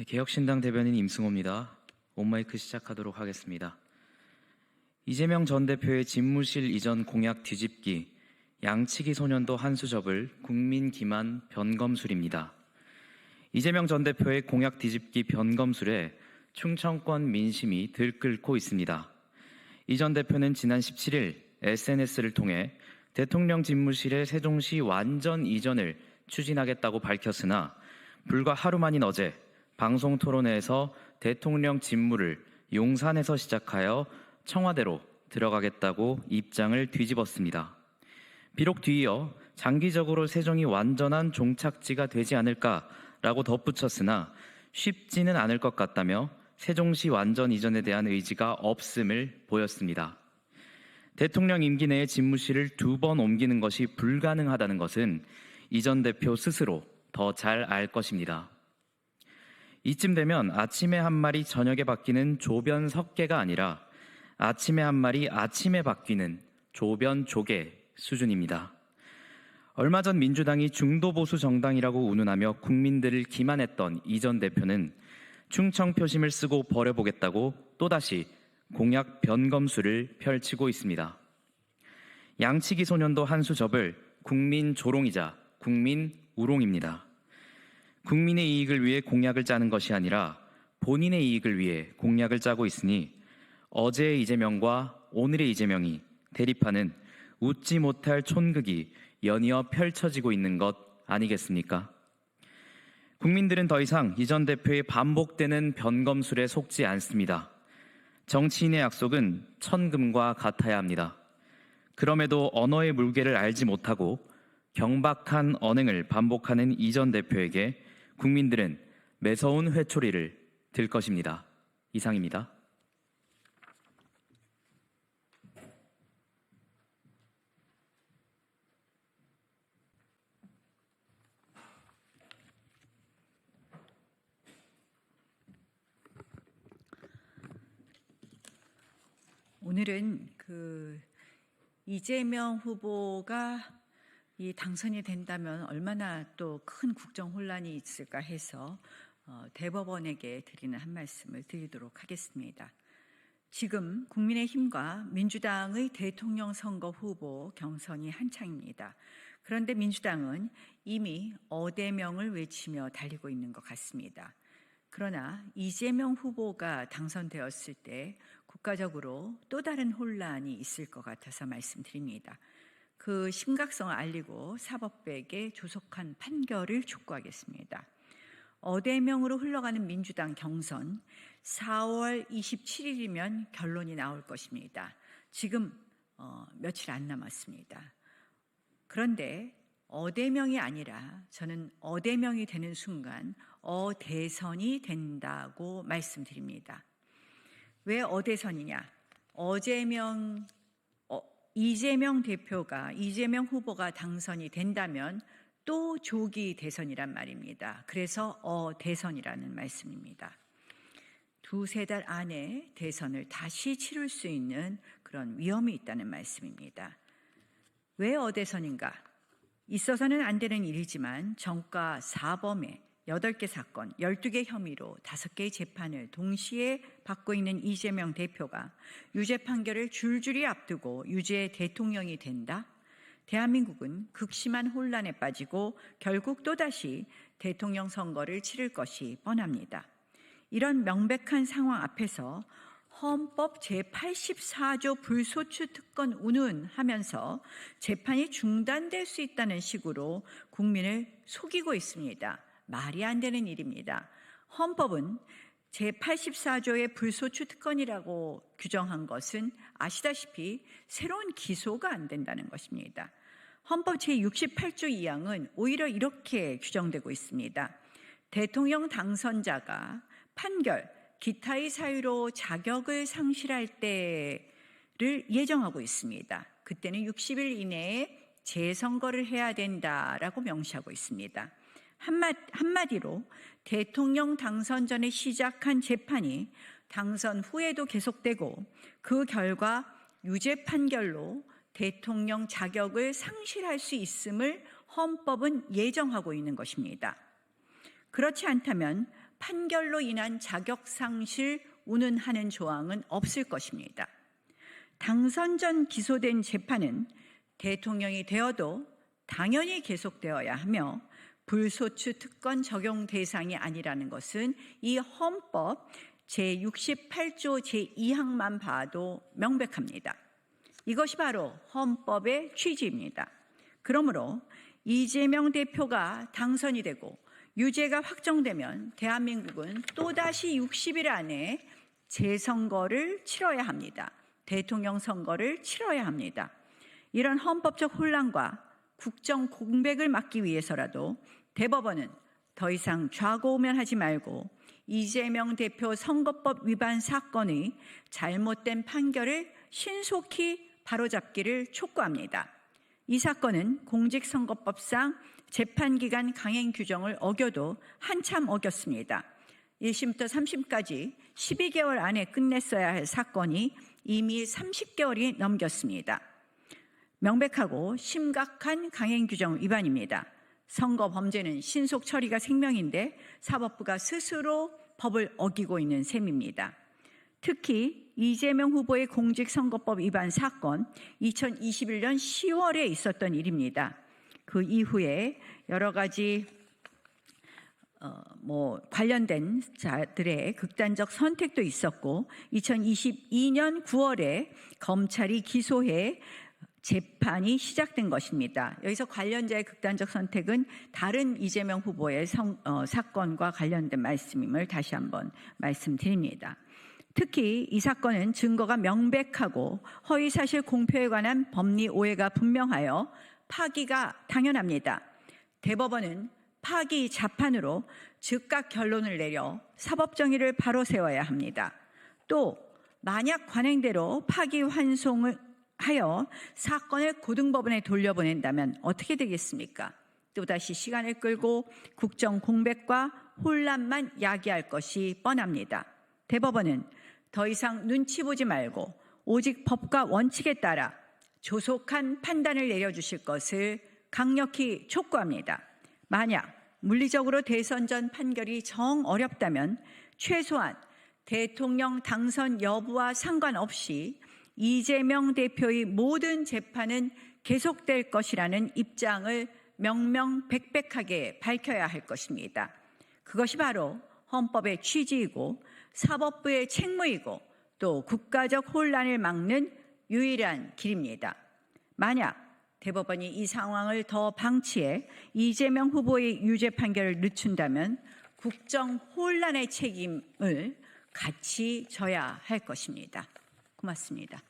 네, 개혁신당 대변인 임승호입니다. 온마이크 시작하도록 하겠습니다. 이재명 전 대표의 집무실 이전 공약 뒤집기, 양치기 소년도 한수 접을 국민 기만 변검술입니다. 이재명 전 대표의 공약 뒤집기 변검술에 충청권 민심이 들끓고 있습니다. 이 전 대표는 지난 17일 SNS를 통해 대통령 집무실의 세종시 완전 이전을 추진하겠다고 밝혔으나 불과 하루 만인 어제 방송 토론회에서 대통령 집무를 용산에서 시작하여 청와대로 들어가겠다고 입장을 뒤집었습니다. 비록 뒤이어 장기적으로 세종이 완전한 종착지가 되지 않을까라고 덧붙였으나 쉽지는 않을 것 같다며 세종시 완전 이전에 대한 의지가 없음을 보였습니다. 대통령 임기 내에 집무실을 2번 옮기는 것이 불가능하다는 것은 이 전 대표 스스로 더 잘 알 것입니다. 이쯤 되면 아침에 한 마리 저녁에 바뀌는 조변 석계가 아니라 아침에 한 마리 아침에 바뀌는 조변 조개 수준입니다. 얼마 전 민주당이 중도보수 정당이라고 운운하며 국민들을 기만했던 이 전 대표는 충청 표심을 쓰고 버려보겠다고 또다시 공약 변검술을 펼치고 있습니다. 양치기 소년도 한수 접을 국민 조롱이자 국민 우롱입니다. 국민의 이익을 위해 공약을 짜는 것이 아니라 본인의 이익을 위해 공약을 짜고 있으니 어제의 이재명과 오늘의 이재명이 대립하는 웃지 못할 촌극이 연이어 펼쳐지고 있는 것 아니겠습니까? 국민들은 더 이상 이 전 대표의 반복되는 변검술에 속지 않습니다. 정치인의 약속은 천금과 같아야 합니다. 그럼에도 언어의 물개를 알지 못하고 경박한 언행을 반복하는 이 전 대표에게 국민들은 매서운 회초리를 들 것입니다. 이상입니다. 오늘은 이재명 후보가 당선이 된다면 얼마나 또 큰 국정 혼란이 있을까 해서 대법원에게 드리는 한 말씀을 드리도록 하겠습니다. 지금 국민의힘과 민주당의 대통령 선거 후보 경선이 한창입니다. 그런데 민주당은 이미 어대명을 외치며 달리고 있는 것 같습니다. 그러나 이재명 후보가 당선되었을 때 국가적으로 또 다른 혼란이 있을 것 같아서 말씀드립니다. 그 심각성을 알리고 사법부에게 조속한 판결을 촉구하겠습니다. 어대명으로 흘러가는 민주당 경선 4월 27일이면 결론이 나올 것입니다. 지금 며칠 안 남았습니다. 그런데 어대명이 아니라 저는 어대명이 되는 순간 어대선이 된다고 말씀드립니다. 왜 어대선이냐? 이재명 후보가 당선이 된다면 또 조기 대선이란 말입니다. 그래서 어대선이라는 말씀입니다. 2-3달 안에 대선을 다시 치를 수 있는 그런 위험이 있다는 말씀입니다. 왜 어대선인가? 있어서는 안 되는 일이지만 정가 4범에 8개 사건, 12개 혐의로 5개의 재판을 동시에 받고 있는 이재명 대표가 유죄 판결을 줄줄이 앞두고 유죄 대통령이 된다? 대한민국은 극심한 혼란에 빠지고 결국 또다시 대통령 선거를 치를 것이 뻔합니다. 이런 명백한 상황 앞에서 헌법 제84조 불소추 특권 운운하면서 재판이 중단될 수 있다는 식으로 국민을 속이고 있습니다. 말이 안 되는 일입니다. 헌법은 제84조의 불소추 특권이라고 규정한 것은 아시다시피 새로운 기소가 안 된다는 것입니다. 헌법 제68조 2항은 오히려 이렇게 규정되고 있습니다. 대통령 당선자가 판결, 기타의 사유로 자격을 상실할 때를 예정하고 있습니다. 그때는 60일 이내에 재선거를 해야 된다라고 명시하고 있습니다. 한마디로 대통령 당선 전에 시작한 재판이 당선 후에도 계속되고 그 결과 유죄 판결로 대통령 자격을 상실할 수 있음을 헌법은 예정하고 있는 것입니다. 그렇지 않다면 판결로 인한 자격 상실 운운하는 조항은 없을 것입니다. 당선 전 기소된 재판은 대통령이 되어도 당연히 계속되어야 하며 불소추 특권 적용 대상이 아니라는 것은 이 헌법 제68조 제2항만 봐도 명백합니다. 이것이 바로 헌법의 취지입니다. 그러므로 이재명 대표가 당선이 되고 유죄가 확정되면 대한민국은 또다시 60일 안에 재선거를 치러야 합니다. 대통령 선거를 치러야 합니다. 이런 헌법적 혼란과 국정 공백을 막기 위해서라도 대법원은 더 이상 좌고우면하지 말고 이재명 대표 선거법 위반 사건의 잘못된 판결을 신속히 바로잡기를 촉구합니다. 이 사건은 공직선거법상 재판기간 강행 규정을 어겨도 한참 어겼습니다. 1심부터 3심까지 12개월 안에 끝냈어야 할 사건이 이미 30개월이 넘겼습니다. 명백하고 심각한 강행 규정 위반입니다. 선거 범죄는 신속 처리가 생명인데 사법부가 스스로 법을 어기고 있는 셈입니다. 특히 이재명 후보의 공직선거법 위반 사건 2021년 10월에 있었던 일입니다. 그 이후에 여러 가지 관련된 자들의 극단적 선택도 있었고 2022년 9월에 검찰이 기소해 재판이 시작된 것입니다. 여기서 관련자의 극단적 선택은 다른 이재명 후보의 사건과 관련된 말씀임을 다시 한번 말씀드립니다. 특히 이 사건은 증거가 명백하고 허위사실 공표에 관한 법리 오해가 분명하여 파기가 당연합니다. 대법원은 파기 자판으로 즉각 결론을 내려 사법정의를 바로 세워야 합니다. 또 만약 관행대로 파기 환송을 하여 사건을 고등법원에 돌려보낸다면 어떻게 되겠습니까? 또다시 시간을 끌고 국정 공백과 혼란만 야기할 것이 뻔합니다. 대법원은 더 이상 눈치 보지 말고 오직 법과 원칙에 따라 조속한 판단을 내려주실 것을 강력히 촉구합니다. 만약 물리적으로 대선 전 판결이 정 어렵다면 최소한 대통령 당선 여부와 상관없이 이재명 대표의 모든 재판은 계속될 것이라는 입장을 명명백백하게 밝혀야 할 것입니다. 그것이 바로 헌법의 취지이고 사법부의 책무이고 또 국가적 혼란을 막는 유일한 길입니다. 만약 대법원이 이 상황을 더 방치해 이재명 후보의 유죄 판결을 늦춘다면 국정 혼란의 책임을 같이 져야 할 것입니다. 고맙습니다.